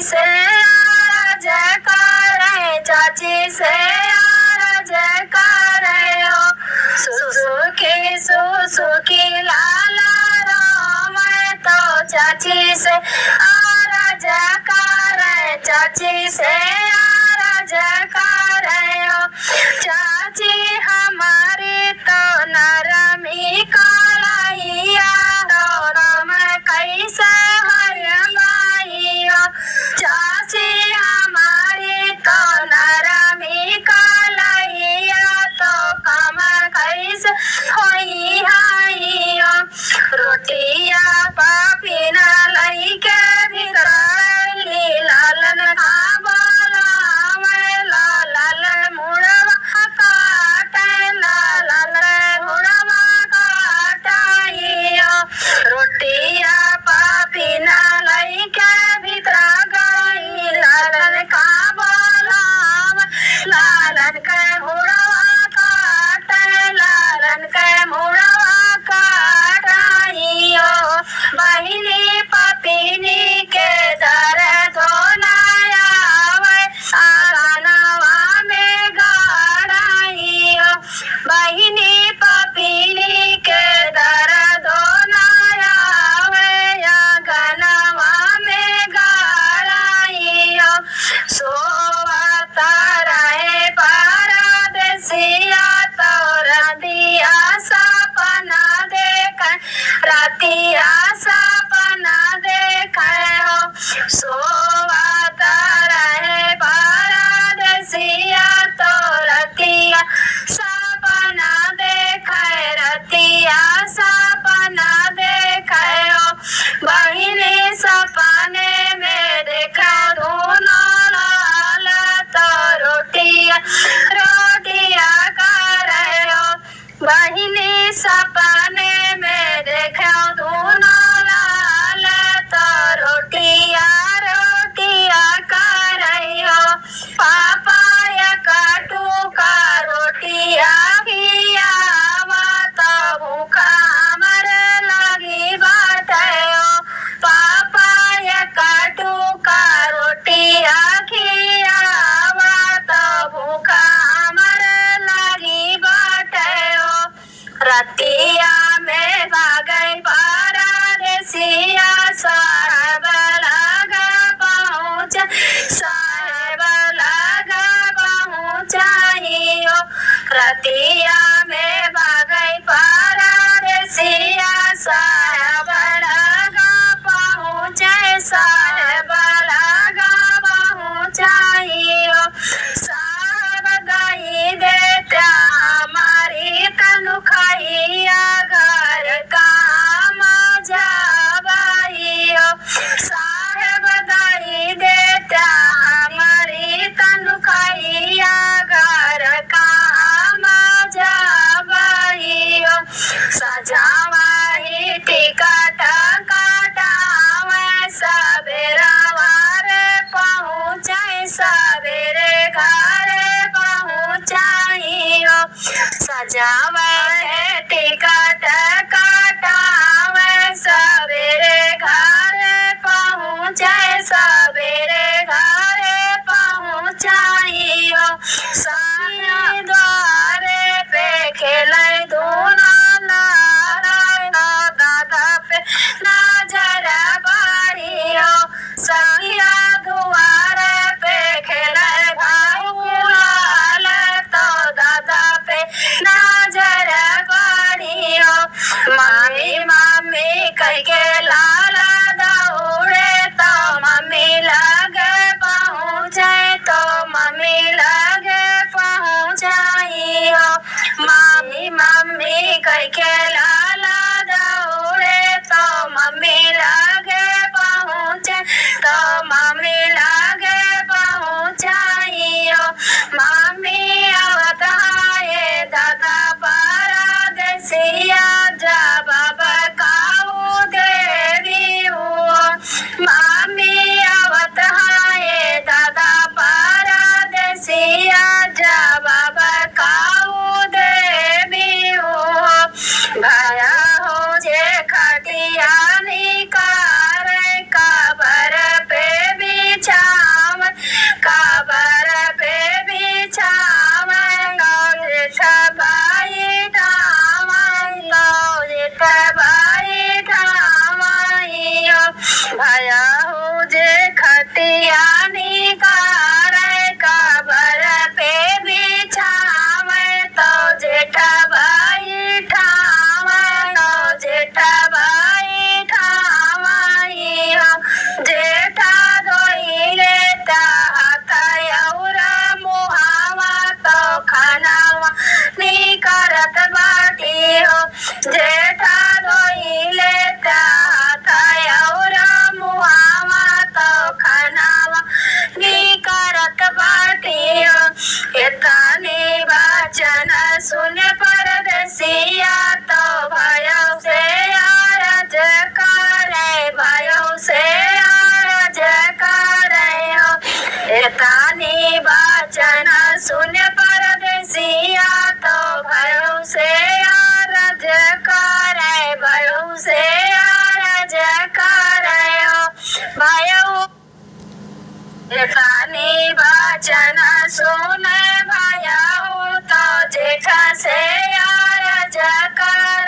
से अर्ज करे, चाची से अर्ज करे हो। सुसुकी लाला राम तो चाची से अर्ज करे, चाची से अर्ज करे हो। चाची हमारी तो नरमी कालैया राम कैसे हरमाई हो। चाची हमारी तो नरमी कालैया तो काम कैसे होई हाई हो। रोटिया पापी न लइके भितरली लालन बोलावे, लालन मुड़वा काटे, लालन मुड़वा काटाई हो। रोटिया पापी न लइके भितर गई, लालन का बोलावे, लालन के मुड़वा काटे, लालन के मुड़वा काटाई हो। बहिनी पपिनी के दर धोनाया आंगनवा में गाड़ाई हो। बहिनी पपिनी के दर धोनाया आंगनवा में गाड़ाई हो। सोवता रहे परदेसिया तो रतिया सपना देखे, रतिया सपना देखे हो। सोवता रहे परदेसिया तो रतिया सपना देखे, रतिया सपना देखे हो। बहिनी सपने में देखा दोनों लाल तो रोटिया करे हो। बहिनी सपने में देखा दोनों लाल तो रोटिया करे हो। पापा या काटू का रोटिया खियावा तो भूखा मरे लगी बाटे हो। पापा या काटू का रोटिया खियावा तो भूखा मरे लगी बाटे हो। रतिया में भागई परदेसिया साहेब लगा पहुँच, साहेब लगा पहुँचाई हो। रतिया में भागई परदेसिया साहेब लगा पहुँचे, साहेब लगा पहुँचाई हो। साहेब गई देता हमारी तनुखाइया घर काम जाबाई हो। साहेब गई देता हमारी तनुखाइया घर काम जाबाई हो। सजावाही टिकट काटावे, सबेरा वारे पहुँचे, सबेरे घरे पहुँचाई हो। सजावे टिकट काटावे, सबेरे घरे पहुँचे, सबेरे घरे पहुँचाई हो। सामने द्वारे पे खेले दोनों नारायण, दादा पे नजर बारी हो। सखिया द्वारे पे खेले भाई गुलाल तो दादा पे नजर बारी हो। मम्मी मम्मी कह के लाला दौड़े तो मम्मी लगे पहुँचे, तो मम्मी लगे पहुँचाई हो। मम्मी मम्मी कह के लाला दौड़े तो मम्मी लगे पहुँचे, तो मम्मी लगे पहुँचाई हो। मम्मी आवत है दादा परदेसिया जब बकाऊ देवी हो। मम्मी आवत है दादा परदेसिया जब बकाऊ देवी हो। भया हो जे खटिया निकारे कबर पे बिछा सुन परदेसिया तो भयऊ से अरज करे, भयऊ से अरज करे हो भयऊ जेठानी वचन सुने भयऊ तो जेठ से अरज कर,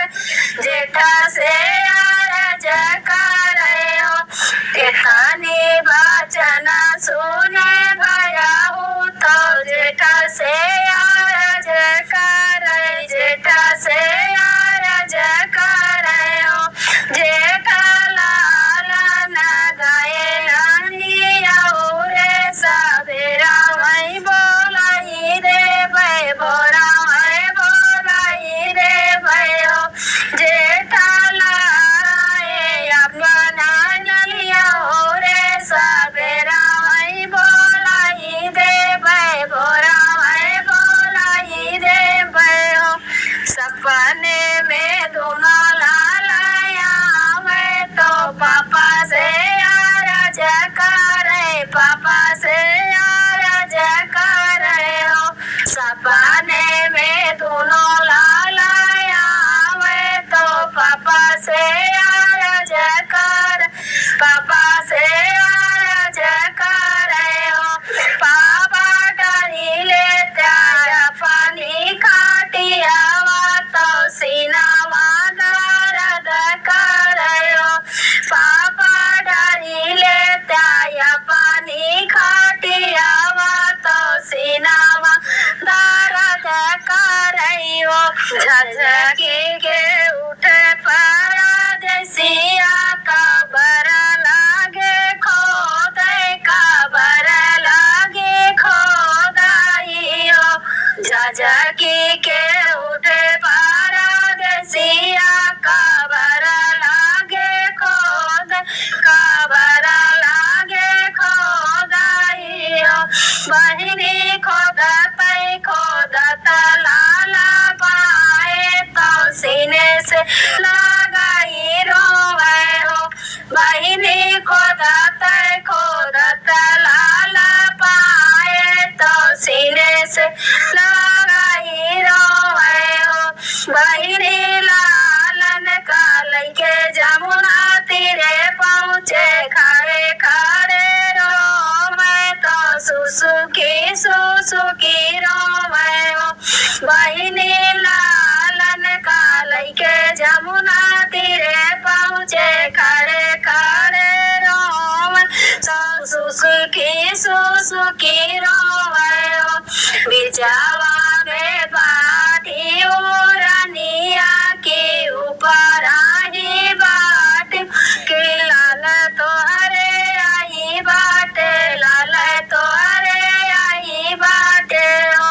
जेठ से अरज करे हो जेठानी वचन सुने भयऊ तो जेठ से अरज करे, जेठ से अरज करे हो जेठ लालन गए रानियाऊ रे सबेरा वही बोलाई रे भय भोरा वही बोलाई रे भय हो जेठ लाए अपना नलियाऊ रे सबेरा वही बोलाई रे भय भोरा वही बोलाई रे भय हो सपने में दोनों लालाया मैं तो पापा से अरज करे, पापा से अरज करे हो सपने में दोनों लालाया मैं तो पापा से अरज कर, पापा से अरज करे हो पापा डरी लेते पानी खाटिया तो सीनावा दर्द करे हो पापा डरी लेते पानी खाटिया तो सीनावा दर्द करे हो झटके के उठे परदेसिया कबर लागे खोदे, कबर लागे खोदाई हो झटके के उठे परदेसिया कबर लागे खोद, कबर लागे खोदाई हो बहिनी खोदते खोदत लाला पाए तो सीने से लगाई रोवे हो बहिनी खोदते खोदत लाला पाए तो सीने से लगाई रोवे हो बहिनी लालन का लइके जमुना तीरे पहुँचे खड़े खड़े रो मैं तो सुसुकी रोवे हो बहिनी लालन का लइके जमुना तीरे पहुँचे खड़े खड़े रो मैं तो सुसुकी रोवे हो बिचावा में बाटी उरनिया के ऊपर आई बाट के लाल तो हरे आई बाटे, लाल तो हरे आई बाटे हो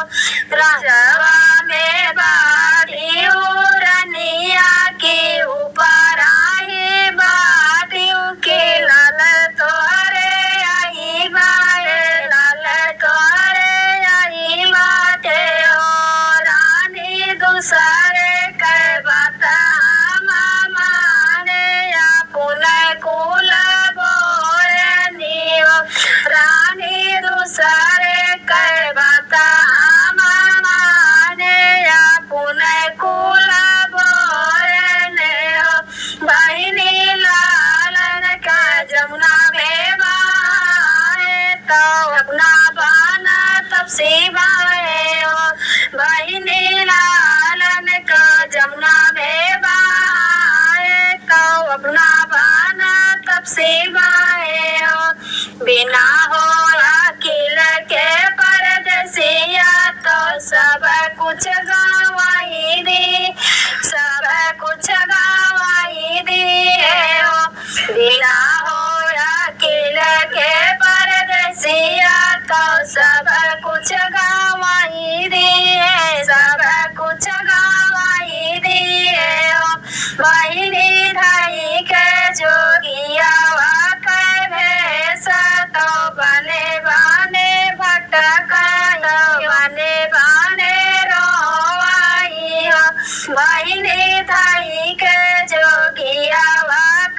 राजवा में बाटी उरनिया के ऊपर आई बाटी के लाल तो हरे आई बाटे, लाल तो हरे आई बाटे हो रानी दूसरे के बात माने अपने कुल बोरनी हो रानी दूसरे के बात माने अपने कुल बोरने हो बहिनी लालन का जमुना में बहाए तो अपना बहाना तब से बहाए हो बहिनी लालन का जमुना में बहाए तो अपना बहाना तब से बहाए हो बिना हो अकेल के परदेसिया तो सब कुछ गवाई दी, सब कुछ गवाई दी हो बिना हो अकेल के परदेसिया तो सब कुछ गवाई दी है, सब कुछ गवाई दी हो बहिनी धाई के जोगिया के भेष तो बने बने भटक बने बने रोवाई हो बहिनी धाई के जोगिया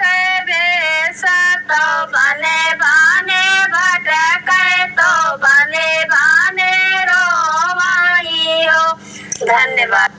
के भेष तो बने बने भटक तो बने बने रो धन्यवाद।